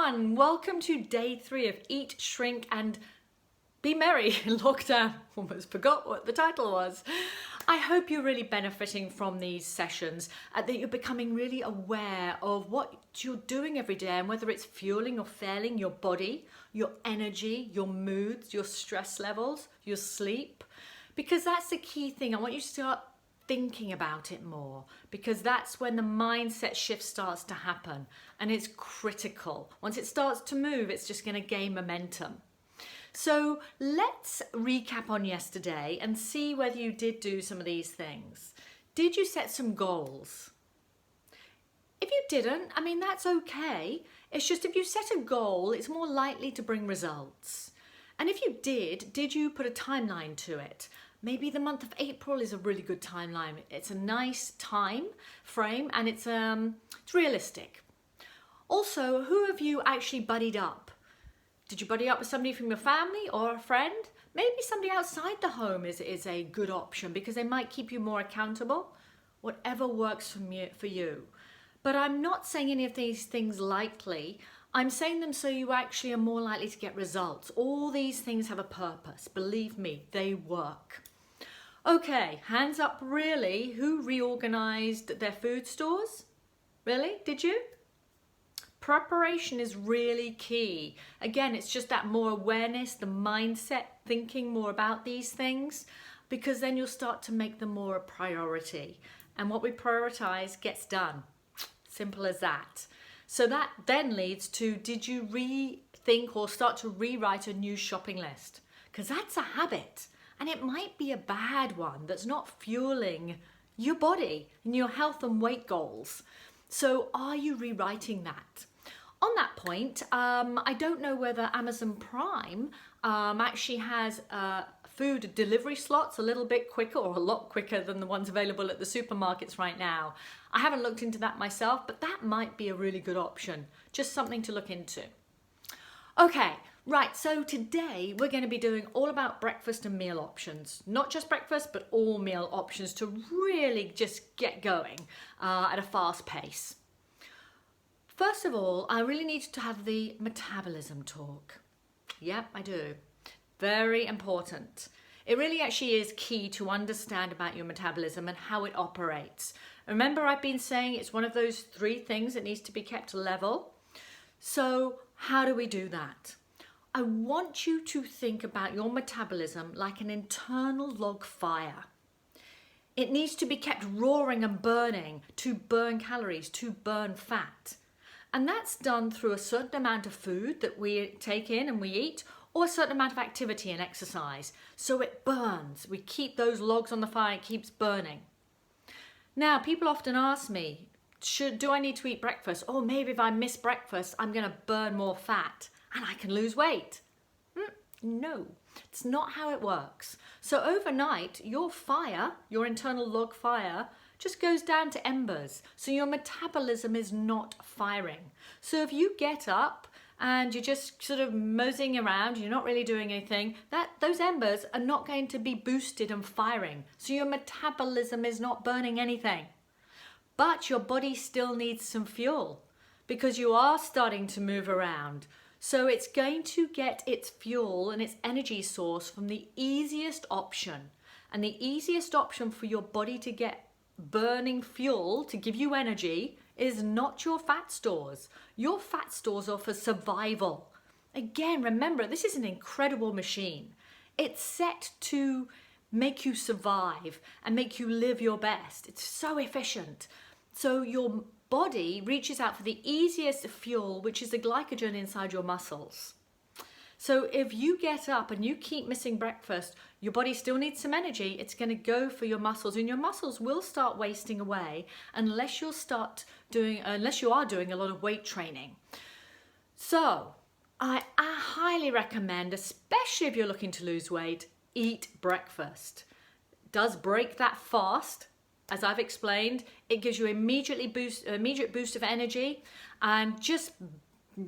everyone, welcome to day 3 of Eat, Shrink and Be Merry in Lockdown. Almost forgot what the title was. I hope you're really benefiting from these sessions, that you're becoming really aware of what you're doing every day and whether it's fueling or failing your body, your energy, your moods, your stress levels, your sleep. Because that's the key thing. I want you to start thinking about it more, because that's when the mindset shift starts to happen, and it's critical. Once it starts to move, it's just going to gain momentum. So let's recap on yesterday and see whether you did do some of these things. Did you set some goals? If you didn't, that's okay. It's just if you set a goal, it's more likely to bring results. And if you did you put a timeline to it? Maybe the month of April is a really good timeline. It's a nice time frame and it's realistic. Also, who of you actually buddied up? Did you buddy up with somebody from your family or a friend? Maybe somebody outside the home is a good option because they might keep you more accountable. Whatever works for you. But I'm not saying any of these things lightly. I'm saying them so you actually are more likely to get results. All these things have a purpose. Believe me, they work. Okay, hands up really. Who reorganized their food stores? Really? Did you? Preparation is really key. Again, it's just that more awareness, the mindset, thinking more about these things, because then you'll start to make them more a priority. And what we prioritize gets done. Simple as that. So that then leads to, did you rethink or start to rewrite a new shopping list? Because that's a habit. And it might be a bad one that's not fueling your body and your health and weight goals. So are you rewriting that? On that point, I don't know whether Amazon Prime actually has food delivery slots a little bit quicker or a lot quicker than the ones available at the supermarkets right now. I haven't looked into that myself, but that might be a really good option. Just something to look into. Okay, right, so today we're going to be doing all about breakfast and meal options. Not just breakfast, but all meal options to really just get going at a fast pace. First of all, I really need to have the metabolism talk. Yep, I do. Very important. It really actually is key to understand about your metabolism and how it operates. Remember, I've been saying it's one of those 3 things that needs to be kept level. So how do we do that? I want you to think about your metabolism like an internal log fire. It needs to be kept roaring and burning to burn calories, to burn fat. And that's done through a certain amount of food that we take in and we eat, or a certain amount of activity and exercise. So it burns. We keep those logs on the fire, it keeps burning. Now, people often ask me, do I need to eat breakfast? Or maybe if I miss breakfast, I'm going to burn more fat and I can lose weight. No, it's not how it works. So overnight, your fire, your internal log fire, just goes down to embers. So your metabolism is not firing. So if you get up and you're just sort of moseying around, you're not really doing anything, those embers are not going to be boosted and firing. So your metabolism is not burning anything. But your body still needs some fuel because you are starting to move around. So it's going to get its fuel and its energy source from the easiest option. And the easiest option for your body to get burning fuel to give you energy is not your fat stores. Your fat stores are for survival. Again, remember, this is an incredible machine. It's set to make you survive and make you live your best. It's so efficient. So your body reaches out for the easiest fuel, which is the glycogen inside your muscles. So if you get up and you keep missing breakfast, your body still needs some energy. It's going to go for your muscles, and your muscles will start wasting away unless you are doing a lot of weight training. So I highly recommend, especially if you're looking to lose weight, eat breakfast. It does break that fast. As I've explained, it gives you immediate boost of energy and just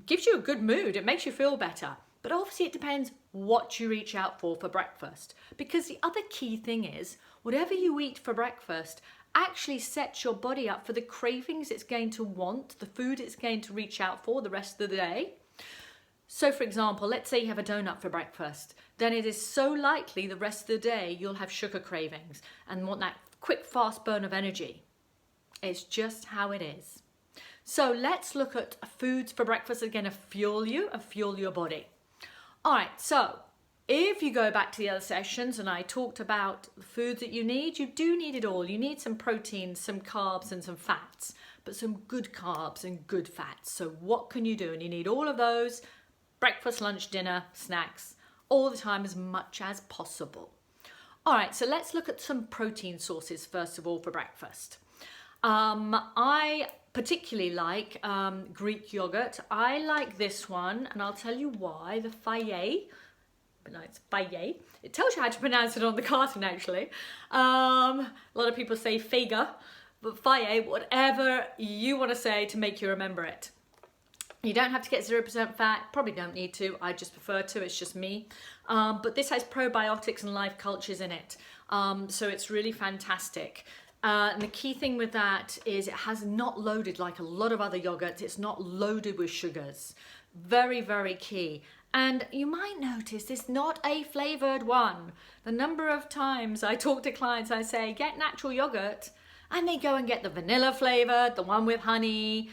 gives you a good mood. It makes you feel better. But obviously it depends what you reach out for breakfast. Because the other key thing is, whatever you eat for breakfast actually sets your body up for the cravings it's going to want, the food it's going to reach out for the rest of the day. So for example, let's say you have a donut for breakfast, then it is so likely the rest of the day you'll have sugar cravings and want that quick, fast burn of energy. It's just how it is. So let's look at foods for breakfast again to fuel you and fuel your body. All right, so if you go back to the other sessions and I talked about the foods that you do need it all. You need some protein, some carbs and some fats, but some good carbs and good fats. So what can you do? And you need all of those, breakfast, lunch, dinner, snacks, all the time as much as possible. All right, so let's look at some protein sources first of all for breakfast. I particularly like Greek yogurt. I like this one, and I'll tell you why. The Fayet, but no, it's Fayet. It tells you how to pronounce it on the carton, actually. A lot of people say Fega, but Fayet, whatever you want to say to make you remember it. You don't have to get 0% fat, probably don't need to, I just prefer to, it's just me. But this has probiotics and live cultures in it, so it's really fantastic. And the key thing with that is it has not loaded like a lot of other yogurts, it's not loaded with sugars. Very, very key. And you might notice it's not a flavored one. The number of times I talk to clients, I say, get natural yogurt, and they go and get the vanilla flavored, the one with honey.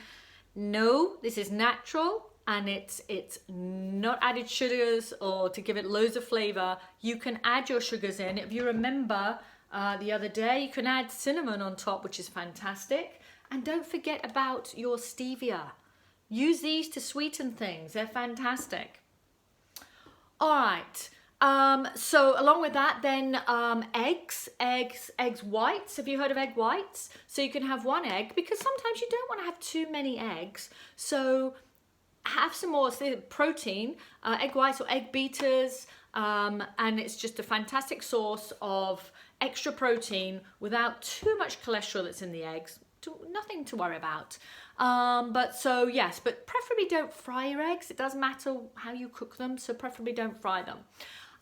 No, this is natural, and it's not added sugars or to give it loads of flavor. You can add your sugars in. If you remember the other day, you can add cinnamon on top, which is fantastic. And don't forget about your stevia. Use these to sweeten things. They're fantastic. All right. So along with that, then eggs whites. Have you heard of egg whites? So you can have one egg, because sometimes you don't want to have too many eggs. So have some more protein, egg whites or egg beaters, and it's just a fantastic source of extra protein without too much cholesterol that's in the eggs. Nothing to worry about. But so yes, but preferably don't fry your eggs. It doesn't matter how you cook them, so preferably don't fry them.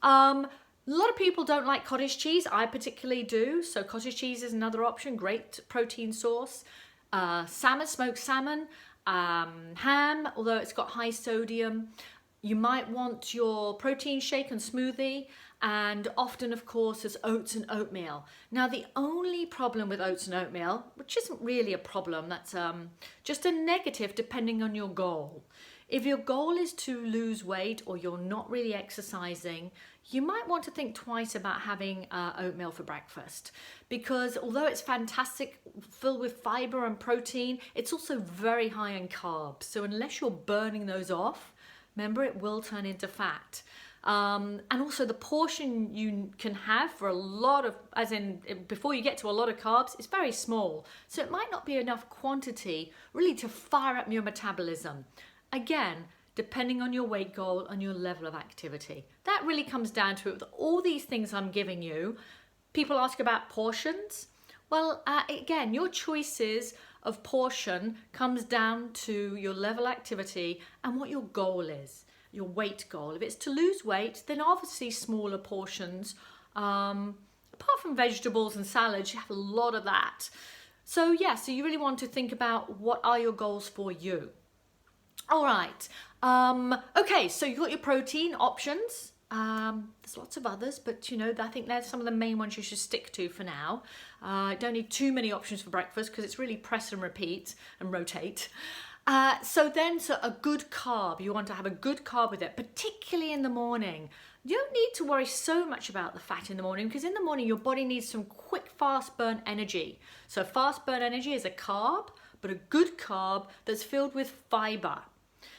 A lot of people don't like cottage cheese. I particularly do. So cottage cheese is another option. Great protein source. Salmon, smoked salmon, ham, although it's got high sodium. You might want your protein shake and smoothie, and often, of course, there's oats and oatmeal. Now, the only problem with oats and oatmeal, which isn't really a problem, that's just a negative depending on your goal. If your goal is to lose weight or you're not really exercising, you might want to think twice about having oatmeal for breakfast, because although it's fantastic, filled with fiber and protein, it's also very high in carbs. So unless you're burning those off, remember, it will turn into fat. And also the portion you can have for a lot of, as in before you get to a lot of carbs, is very small. So it might not be enough quantity really to fire up your metabolism. Again, depending on your weight goal and your level of activity. That really comes down to it. With all these things I'm giving you, people ask about portions. Well, again, your choices of portion comes down to your level of activity and what your goal is. Your weight goal. If it's to lose weight, then obviously smaller portions. Apart from vegetables and salads, you have a lot of that. So yeah, so you really want to think about what are your goals for you. All right. Okay, so you've got your protein options. There's lots of others, but you know, I think they're some of the main ones you should stick to for now. Don't need too many options for breakfast because it's really press and repeat and rotate. So a good carb, you want to have a good carb with it, particularly in the morning. You don't need to worry so much about the fat in the morning, because in the morning your body needs some quick, fast burn energy. So fast burn energy is a carb, but a good carb that's filled with fiber.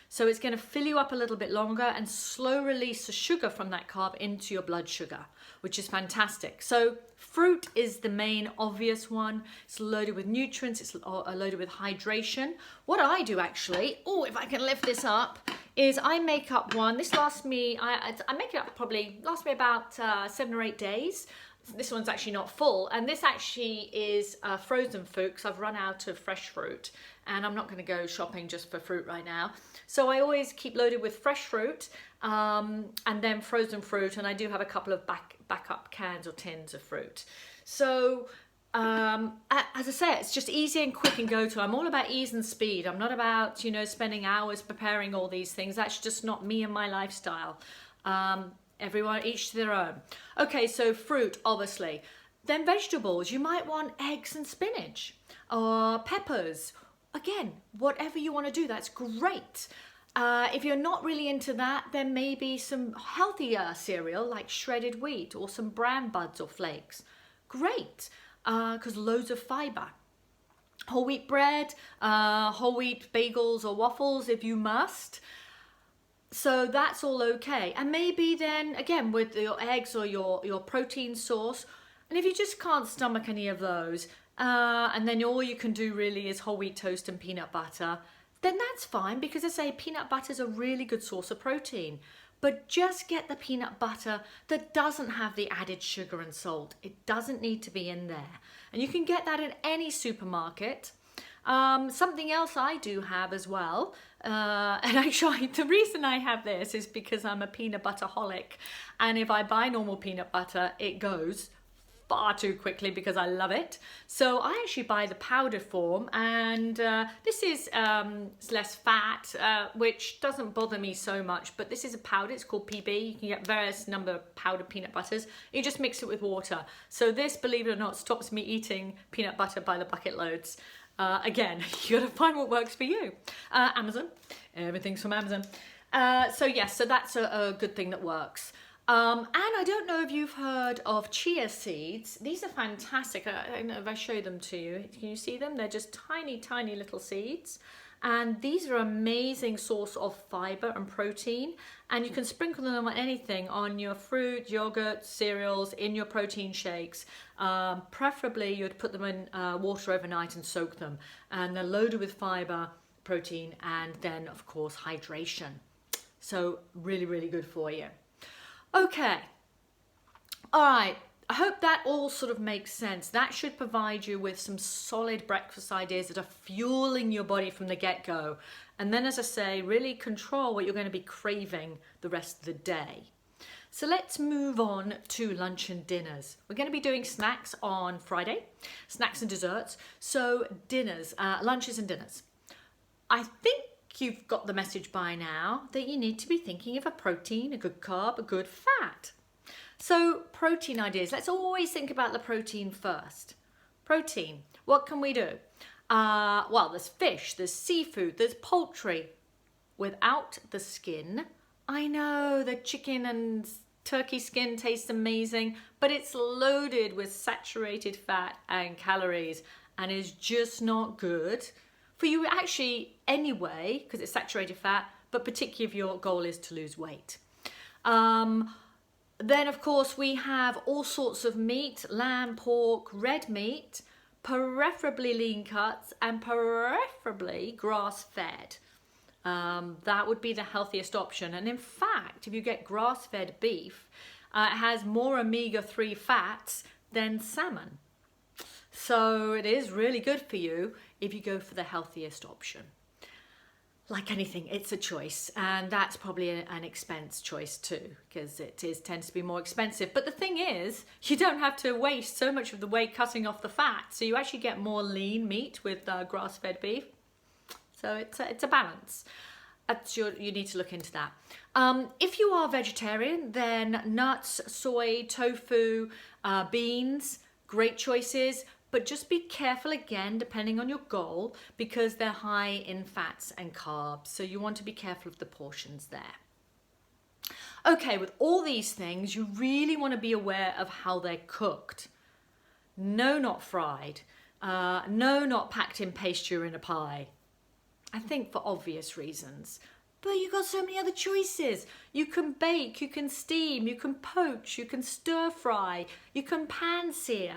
So it's going to fill you up a little bit longer and slow release the sugar from that carb into your blood sugar, which is fantastic. So fruit is the main obvious one. It's loaded with nutrients, it's loaded with hydration. What I do actually, if I can lift this up, is I make up one. This lasts me, I make it up probably, lasts me about 7 or 8 days. This one's actually not full, and this actually is frozen fruit because I've run out of fresh fruit and I'm not going to go shopping just for fruit right now. So I always keep loaded with fresh fruit and then frozen fruit, and I do have a couple of backup cans or tins of fruit. So As I say, it's just easy and quick and go to. I'm all about ease and speed. I'm not about, spending hours preparing all these things. That's just not me and my lifestyle. Everyone, each to their own. Okay, so fruit, obviously. Then vegetables, you might want eggs and spinach or peppers. Again, whatever you want to do, that's great. If you're not really into that, then maybe some healthier cereal like shredded wheat or some bran buds or flakes. Great, because loads of fiber. Whole wheat bread, whole wheat bagels or waffles if you must. So that's all okay. And maybe then, again, with your eggs or your protein source, and if you just can't stomach any of those, and then all you can do really is whole wheat toast and peanut butter, then that's fine, because I say peanut butter is a really good source of protein. But just get the peanut butter that doesn't have the added sugar and salt. It doesn't need to be in there. And you can get that in any supermarket. Something else I do have as well, and actually the reason I have this is because I'm a peanut butter holic, and if I buy normal peanut butter, it goes far too quickly because I love it. So I actually buy the powdered form, and this is less fat, which doesn't bother me so much, but this is a powder. It's called PB. You can get various number of powdered peanut butters. You just mix it with water. So this, believe it or not, stops me eating peanut butter by the bucket loads. Again, you gotta find what works for you. Amazon, everything's from Amazon. So yes, so that's a good thing that works. And I don't know if you've heard of chia seeds. These are fantastic. I don't know if I show them to you. Can you see them? They're just tiny, tiny little seeds. And these are an amazing source of fiber and protein. And you can sprinkle them on anything, on your fruit, yogurt, cereals, in your protein shakes. Preferably, you'd put them in water overnight and soak them. And they're loaded with fiber, protein, and then, of course, hydration. So really, really good for you. Okay. All right. I hope that all sort of makes sense. That should provide you with some solid breakfast ideas that are fueling your body from the get-go. And then, as I say, really control what you're going to be craving the rest of the day. So let's move on to lunch and dinners. We're going to be doing snacks on Friday, snacks and desserts. So dinners, lunches and dinners. I think you've got the message by now that you need to be thinking of a protein, a good carb, a good fat. So protein ideas, let's always think about the protein first. Protein, what can we do? Well, there's fish, there's seafood, there's poultry. Without the skin, I know the chicken and turkey skin tastes amazing, but it's loaded with saturated fat and calories and is just not good for you actually anyway, because it's saturated fat, but particularly if your goal is to lose weight. Then, of course, we have all sorts of meat, lamb, pork, red meat, preferably lean cuts, and preferably grass-fed. That would be the healthiest option. And in fact, if you get grass-fed beef, it has more omega-3 fats than salmon. So it is really good for you if you go for the healthiest option. Like anything, it's a choice, and that's probably an expense choice too, because tends to be more expensive. But the thing is, you don't have to waste so much of the weight cutting off the fat, so you actually get more lean meat with grass-fed beef. So it's a balance. You need to look into that. If you are vegetarian, then nuts, soy, tofu, beans, great choices. But just be careful again, depending on your goal, because they're high in fats and carbs. So you want to be careful of the portions there. Okay, with all these things, you really want to be aware of how they're cooked. No, not fried. No, not packed in pastry in a pie. I think for obvious reasons. But you've got so many other choices. You can bake, you can steam, you can poach, you can stir fry, you can pan sear.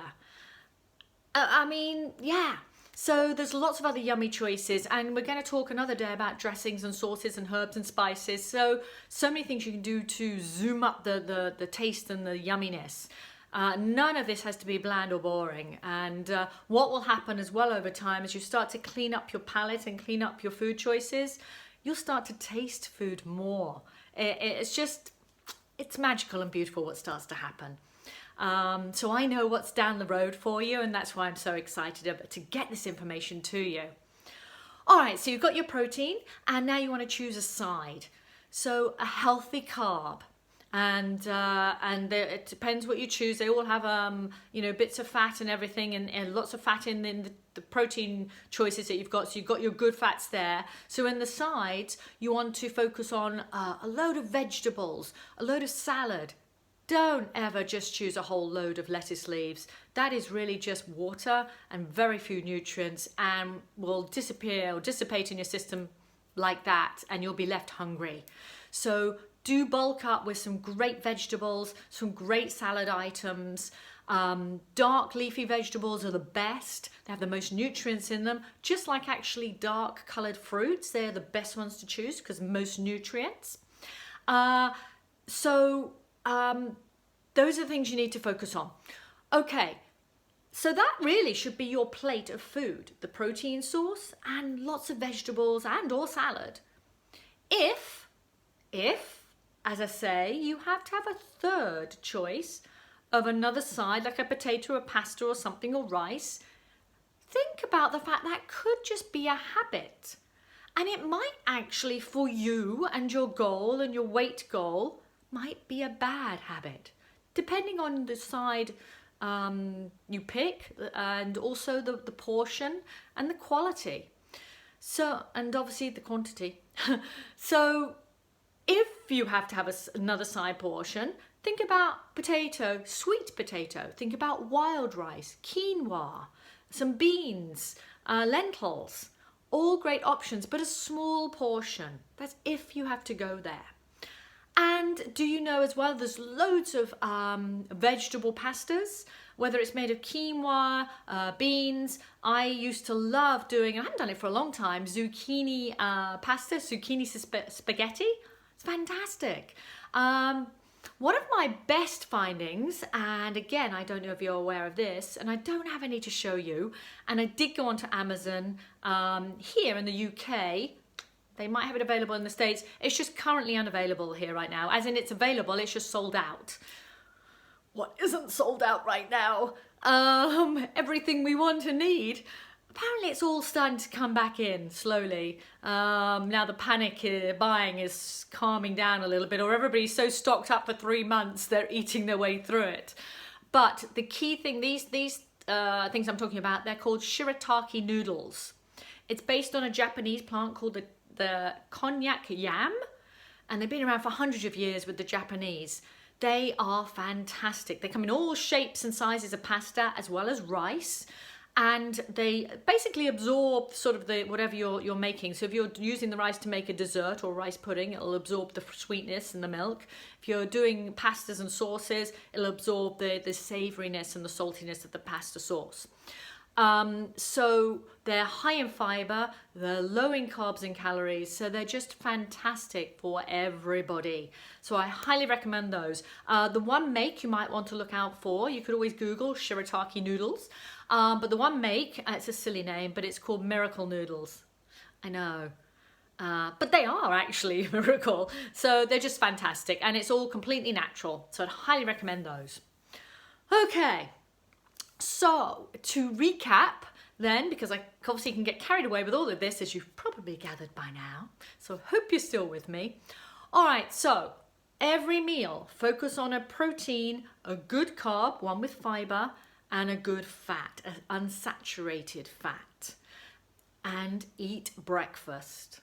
Yeah. So there's lots of other yummy choices, and we're going to talk another day about dressings and sauces and herbs and spices. So many things you can do to zoom up the taste and the yumminess. None of this has to be bland or boring. And what will happen as well over time as you start to clean up your palate and clean up your food choices, you'll start to taste food more. It's magical and beautiful what starts to happen. So I know what's down the road for you, and that's why I'm so excited to get this information to you. All right, so you've got your protein, and now you want to choose a side. So a healthy carb, and it depends what you choose. They all have you know, bits of fat and everything, and lots of fat in the protein choices that you've got. So you've got your good fats there. So in the sides, you want to focus on a load of vegetables, a load of salad. Don't ever just choose a whole load of lettuce leaves. That is really just water and very few nutrients, and will disappear or dissipate in your system like that, and you'll be left hungry. So do bulk up with some great vegetables, some great salad items. Dark leafy vegetables are the best. They have the most nutrients in them, just like actually dark coloured fruits. They're the best ones to choose because most nutrients. Those are the things you need to focus on. Okay, so that really should be your plate of food, the protein source and lots of vegetables and or salad. If, as I say, you have to have a third choice of another side, like a potato, a pasta or something, or rice, think about the fact that could just be a habit. And it might actually, for you and your goal and your weight goal, might be a bad habit, depending on the side you pick, and also the portion and the quality. So, and obviously the quantity. So if you have to have another side portion, think about potato, sweet potato. Think about wild rice, quinoa, some beans, lentils. All great options, but a small portion. That's if you have to go there. And do you know as well, there's loads of vegetable pastas, whether it's made of quinoa, beans. I used to love doing, I haven't done it for a long time, zucchini pasta, zucchini spaghetti. It's fantastic. One of my best findings, and again, I don't know if you're aware of this, and I don't have any to show you, and I did go onto Amazon here in the UK. They might have it available in the States. It's just currently unavailable here right now. As in, it's available, it's just sold out. What isn't sold out right now? Everything we want and need. Apparently it's all starting to come back in slowly. Now the panic buying is calming down a little bit, or everybody's so stocked up for 3 months they're eating their way through it. But the key thing, these things I'm talking about, they're called shirataki noodles. It's based on a Japanese plant called the konjac yam, and they've been around for hundreds of years with the Japanese. They are fantastic. They come in all shapes and sizes of pasta as well as rice, and they basically absorb sort of the whatever you're making. So if you're using the rice to make a dessert or rice pudding, it'll absorb the sweetness and the milk. If you're doing pastas and sauces, it'll absorb the savouriness and the saltiness of the pasta sauce. So they're high in fiber, they're low in carbs and calories, so they're just fantastic for everybody. So I highly recommend those. The one make you might want to look out for, you could always Google shirataki noodles, but the one make, it's a silly name, but it's called Miracle Noodles. I know. But they are actually a miracle. So they're just fantastic, and it's all completely natural. So I'd highly recommend those. Okay. So, to recap then, because I obviously can get carried away with all of this, as you've probably gathered by now, so I hope you're still with me. All right, so every meal, focus on a protein, a good carb, one with fiber, and a good fat, an unsaturated fat, and eat breakfast.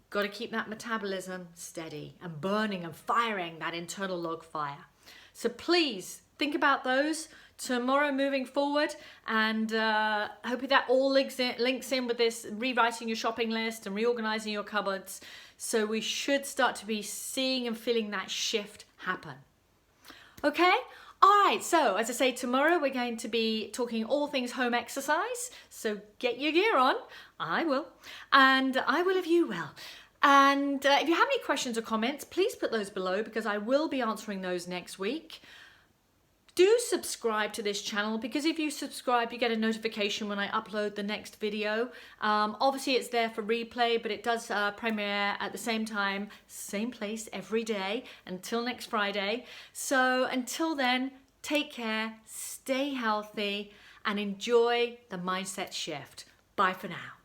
Got to keep that metabolism steady and burning and firing that internal log fire. So please think about those tomorrow moving forward, and hoping that all links in with this rewriting your shopping list and reorganizing your cupboards. So we should start to be seeing and feeling that shift happen. Okay? All right, so as I say, tomorrow we're going to be talking all things home exercise. So get your gear on. I will. And I will if you will. And if you have any questions or comments, please put those below, because I will be answering those next week. Do subscribe to this channel, because if you subscribe, you get a notification when I upload the next video. Obviously, it's there for replay, but it does premiere at the same time, same place every day until next Friday. So until then, Take care, stay healthy, and enjoy the mindset shift. Bye for now.